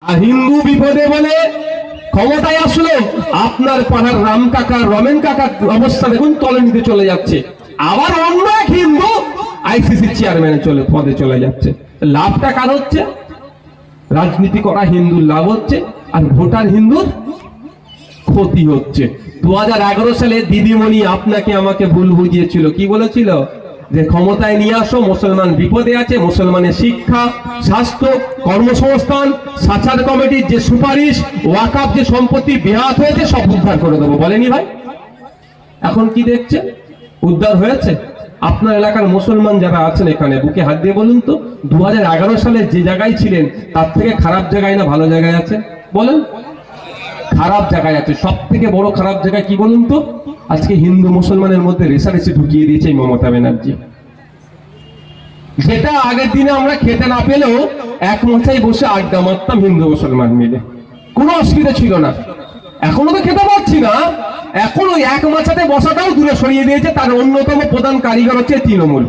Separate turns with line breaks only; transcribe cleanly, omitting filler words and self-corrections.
আর হিন্দু বিপদে বলে ক্ষমতায় আসলো, আপনার পাড়ার রাম কাকা রমেন কাকার অবস্থা দেখুন তলানিতে চলে যাচ্ছে। আবার অন্য এক হিন্দু আইসিসি চেয়ারম্যানে পদে চলে যাচ্ছে। লাভটা কার হচ্ছে? রাজনীতি করা হিন্দুর লাভ হচ্ছে, আর ভোটার হিন্দুর ক্ষতি হচ্ছে। 2011 সালে দিদিমণি আপনাকে আমাকে ভুল বুঝিয়েছিল। কি বলেছিল? যে ক্ষমতায় নিয়ে আসো, মুসলমান বিপদে আছে, মুসলমানের শিক্ষা, স্বাস্থ্য, কর্মসংস্থান, সাচার কমিটির যে সুপারিশ, ওয়াকাফ যে সম্পত্তি বেহাত হয়েছে সব উদ্ধার করে দেবো বলেনি ভাই? এখন কি দেখছে? উদ্ধার হয়েছে? আপনার এলাকার মুসলমান যারা আছেন এখানে বুকে হাত দিয়ে বলুন তো, 2011 সালে যে জায়গায় ছিলেন তার থেকে খারাপ জায়গায় না ভালো জায়গায় আছে? বলেন। খারাপ জায়গায় আছে। সব থেকে বড় খারাপ জায়গায় কি বলুন তো? আজকে হিন্দু মুসলমানের মধ্যে রেষারেষি ঢুকিয়ে দিয়েছে এই মমতা ব্যানার্জি। যেটা আগের দিনে আমরা খেতে না পেলেও এক মশাই বসে আড্ডা মারতাম হিন্দু মুসলমান মিলে, কোনো অসুবিধা ছিল না। এখনো তো খেতে পাচ্ছি না, এখন ওই এক মাছাতে বসাটাও দূরে সরিয়ে দিয়েছে। তার অন্যতম প্রধান কারিগর হচ্ছে তৃণমূল।